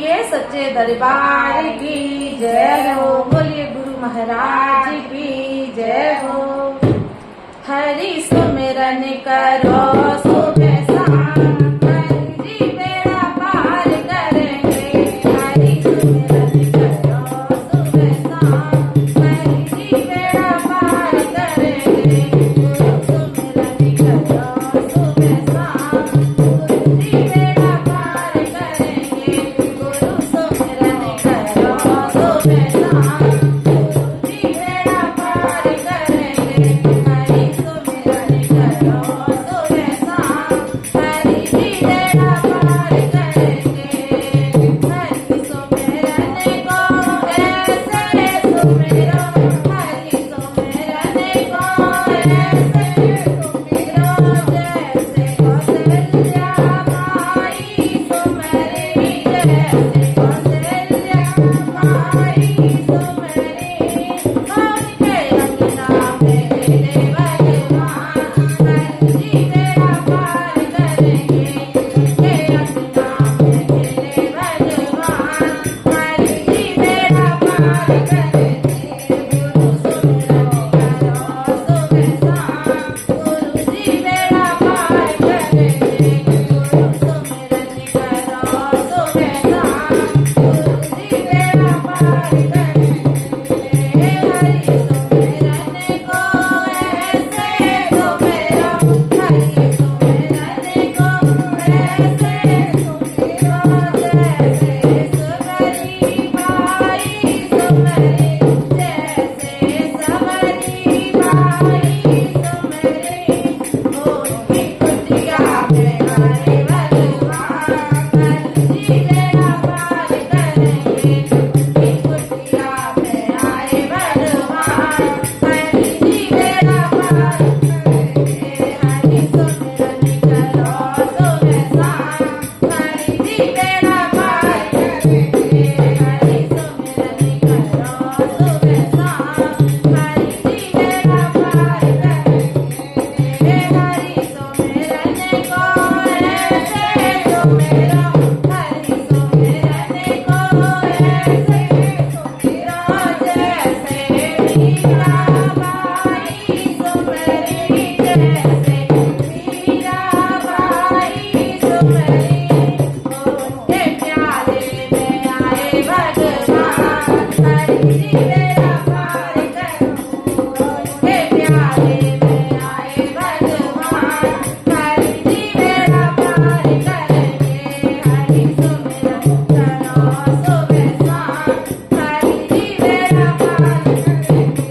बोलिए सच्चे दरबार की जय हो। बोलिए गुरु महाराज की जय हो। हरि सुमिरन करो सुबह शाम, हरि जी बेड़ा पार करेंगे। हरि सुमिरन करो सुबह शाम, हरि जी बेड़ा पार करेंगे। गुरु सुमिरन करो सुबह शाम, गुरु जी बेड़ा पार करेंगे। गुरु सुमिरन करो सुबह शाम, गुरु जी बेड़ा पार करेंगे। हरि सुमिरन करो सुबह शाम, हरि जी बेड़ा पार करेंगे। हरि सुमिरन को ऐसे सुमिरो, हरि सुमिरन को ऐसे सुमिरो, जैसे कौशल्या माई सुमरी, जैसे कौशल्या माई सुमरी। उनके अंगना में मेरे भगवान, हरि जी बेड़ा पार करेंगे। उनके अंगना में मेरे भगवान, हरि जी बेड़ा पार करेंगे। गुरु सुमिरन करो सुबह शाम, गुरु जी बेड़ा पार करेंगे। गुरु सुमिरन करो सुबह शाम, गुरु जी बेड़ा पार करेंगे। हरि सुमिरन को ऐसे सुमिरो, हरि सुमिरन को ऐसे सुमिरो, जैसे सबरी माई सुमरी, जैसे सबरी माई सुमरी। उनकी कुटिया में आए भगवान, हरि जी बेड़ा पार करेंगे। उनकी कुटिया में आए भगवान, हरि जी बेड़ा पार करेंगे। हरि सुमिरन करो सुबह शाम, हरि जी बेड़ा पार करेंगे। हरि सुमिरन करो सुबह शाम, हरि जी बेड़ा पार करेंगे। हरि सुमिरन को ऐसे सुमिरो, हरि सुमिरन को ऐसे सुमिरो, जैसे मीराबाई सुमरी, जैसे मीराबाई सुमरी। उनके प्याले में आए भगवान, हरि जी बेड़ा पार करो। उनके प्याले में आए भगवान, हरि जी बेड़ा पार करेंगे। हरि सुमिरन करो सुबह शाम, हरि जी बेड़ा पार करेंगे।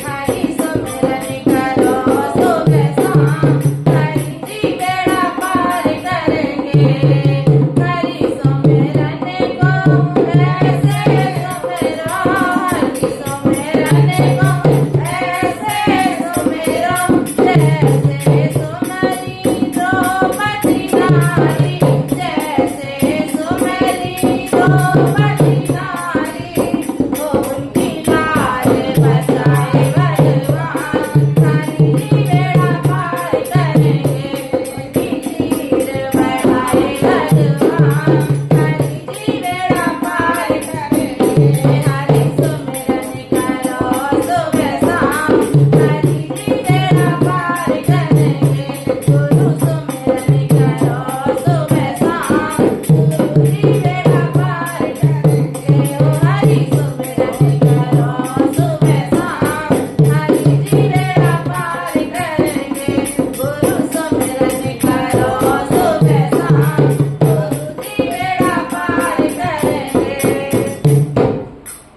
हरि सुमिरन करो सुबह शाम, हरि जी बेड़ा पार करेंगे। हरि सुमिरन को ऐसे सुमिरो, हरि सुमिरन को ऐसे सुमिरो, जैसे सुमरी द्रौपदी नारी, जैसे सुमरी द्रौपदी